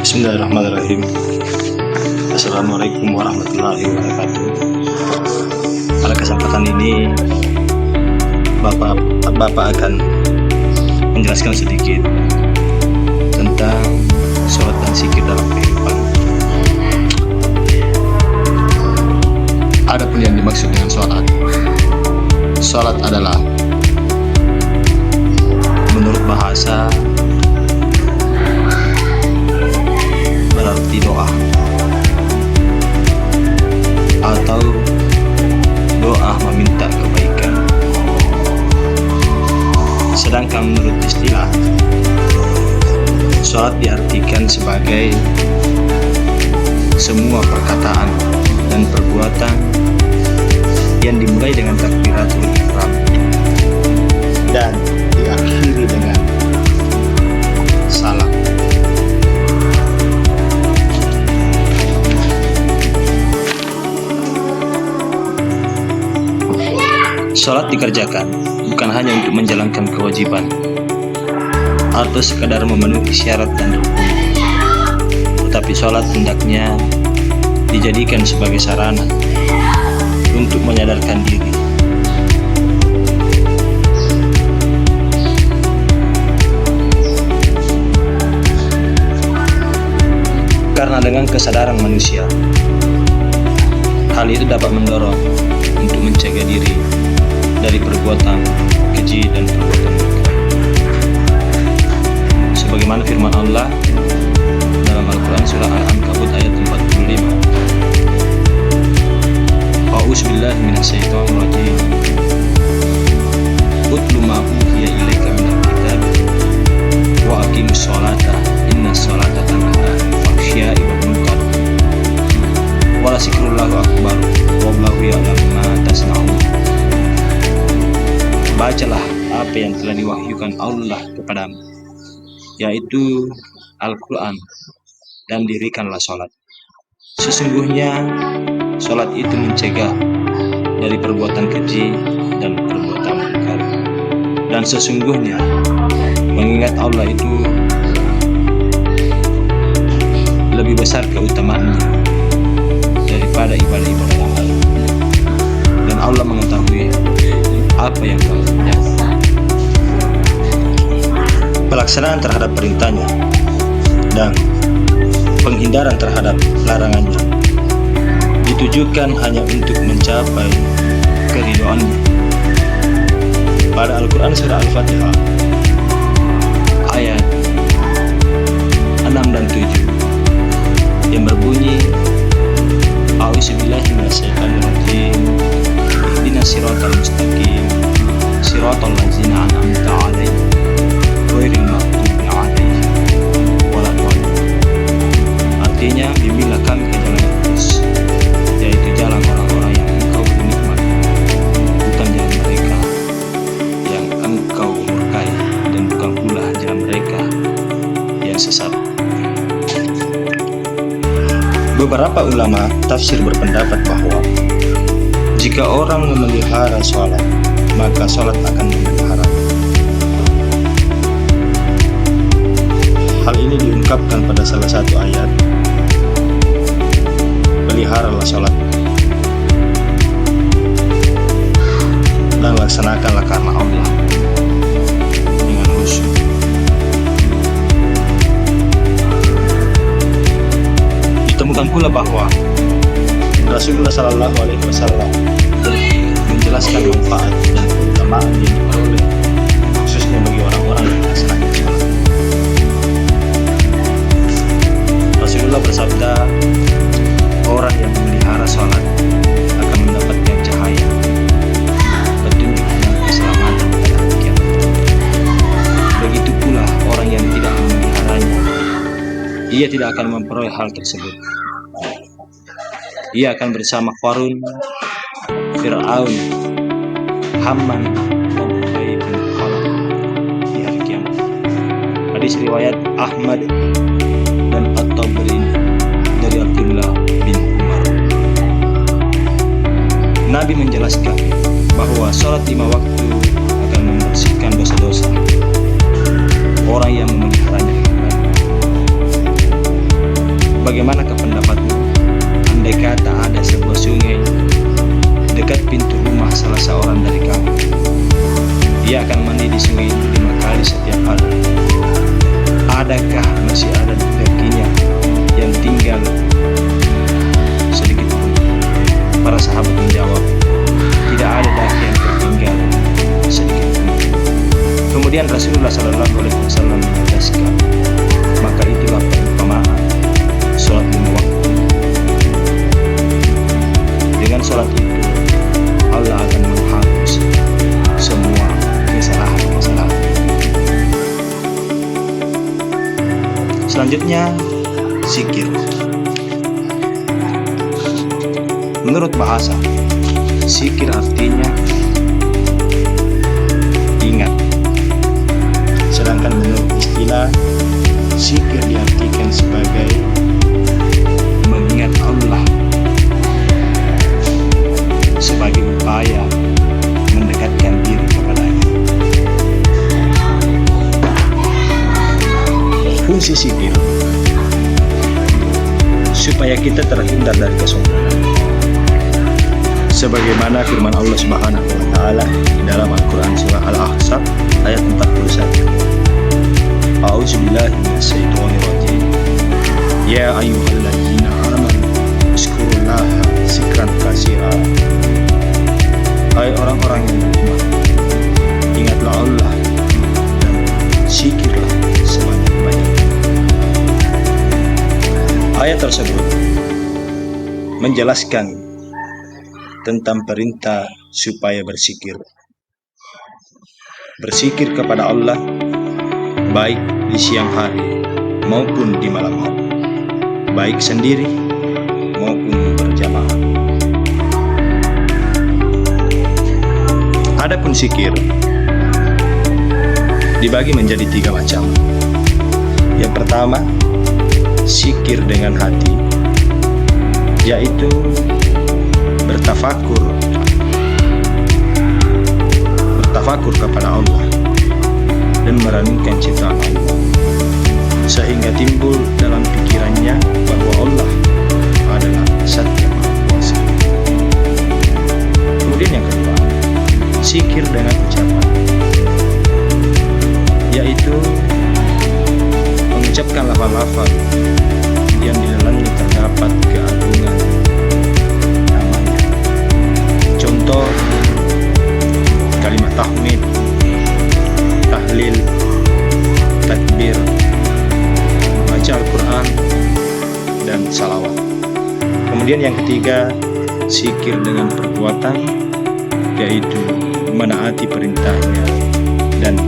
Bismillahirrahmanirrahim. Assalamualaikum warahmatullahi wabarakatuh. Pada kesempatan ini Bapak akan menjelaskan sedikit tentang sholat dan zikir dalam kehidupan. Adapun yang dimaksud dengan sholat, sholat adalah menurut bahasa berarti doa atau doa meminta kebaikan. Sedangkan menurut istilah, sholat diartikan sebagai semua perkataan dan perbuatan yang dimulai dengan takbiratul ihram dan diakhiri dengan salam. Sholat dikerjakan bukan hanya untuk menjalankan kewajiban atau sekadar memenuhi syarat dan rukun, tetapi sholat hendaknya dijadikan sebagai sarana untuk menyadarkan diri karena dengan kesadaran manusia, hal itu dapat mendorong untuk mencegah diri dari perbuatan keji dan perbuatan mungkar. Sebagaimana firman Allah dalam Al-Quran surah Al-Ankabut ayat 45. A'udzubillahi minasyaitonir rajim. Utlu ma uhiya ilaika minal kitab wa aqimus sholata innas sholata tanha 'anil fahsya'i wal munkar wa lazikrullahi akbar wallahu ya'lamu ma tasna'un. Bacalah apa yang telah diwahyukan Allah kepadamu, yaitu Al-Quran, dan dirikanlah sholat. Sesungguhnya sholat itu mencegah dari perbuatan keji dan perbuatan mungkar. Dan sesungguhnya mengingat Allah itu lebih besar keutamaannya daripada ibadah-ibadah yang lain. Dan Allah mengetahui apa yang kamu kerjakan. Pelaksanaan terhadap perintahnya dan penghindaran terhadap larangannya ditujukan hanya untuk mencapai keridhoannya. Pada Al-Quran surah Al-Fatihah ayat 6 dan 7 yang berbunyi, A'udzubillahi minasyaitonir rajim. Ihdinas siratal mustaqim siratal ladzina an'amta 'alaihim ghairil maghdubi 'alaihim waladdallin. Artinya, bimbinglah kami ke jalan yang lurus, yaitu jalan orang-orang yang engkau beri nikmat, bukan jalan mereka yang engkau murkai, dan bukan pula jalan mereka yang sesat. Beberapa ulama tafsir berpendapat bahwa jika orang memelihara sholat, maka sholat akan memelihara. Hal ini diungkapkan pada salah satu ayat, peliharalah sholat dan laksanakanlah karena Allah dengan khusyuk. Ditemukan pula bahwa Rasulullah Shallallahu Alaihi Wasallam menjelaskan manfaat dan keutamaan yang diperoleh khususnya bagi orang-orang yang melaksanakan sholat. Rasulullah bersabda, orang yang memelihara sholat akan mendapatkan cahaya, petunjuk dan keselamatan pada hari kiamat. Begitu pula orang yang tidak memeliharanya, ia tidak akan memperoleh hal tersebut. Ia akan bersama Qarun, Fir'aun, Haman, dan Ubay bin Khalaf di hari kiamat. Hadis riwayat Ahmad dan At-Tabari dari Abdullah bin Umar. Nabi menjelaskan bahwa sholat 5 waktu akan membersihkan dosa-dosa orang yang memeliharanya dengan baik. Dia akan mandi di sungai itu 5 kali setiap hari. Adakah masih ada dakinya yang tinggal sedikit pun? Para sahabat menjawab, tidak ada daki yang tertinggal sedikit pun. Kemudian Rasulullah SAW menegaskan, maka itulah perumpamaan sholat 5 waktu. Dengan sholat itu Allah akan menghapus semua kesalahan-kesalahan. Selanjutnya, zikir. Menurut bahasa, zikir artinya ingat. Sedangkan menurut istilah, zikir diartikan sebagai mengingat Allah sebagai upaya mendekatkan diri kepadanya. Fungsi zikir supaya kita terhindar dari kesombongan, sebagaimana firman Allah Subhanahu wa taala di dalam Al-Qur'an surah Al-Ahzab ayat 41. A'udzubillahi minasyaitonir rajim. Ya ayyuhalladzina amanu dzkurullaha dzikran katsira. Hai orang-orang yang beriman, ingatlah Allah dan zikirlah sebanyak-banyaknya. Ayat tersebut menjelaskan tentang perintah supaya berzikir. Berzikir kepada Allah baik di siang hari maupun di malam hari, baik sendiri maupun berjamaah. Adapun zikir dibagi menjadi 3 macam. Yang pertama, zikir dengan hati, yaitu bertafakur kepada Allah dan merenungkan ciptaan Allah, sehingga timbul dalam pikirannya bahwa Allah adalah Zat yang Maha Kuasa. Kemudian yang kedua, zikir dengan ucapan, yaitu mengucapkan lafal-lafal yang di dalamnya terdapat keagungan namanya. Contoh, kalimat tahmid, tahlil, takbir, baca Al-Quran, dan salawat. Kemudian yang ketiga, zikir dengan perbuatan, yaitu menaati perintahnya dan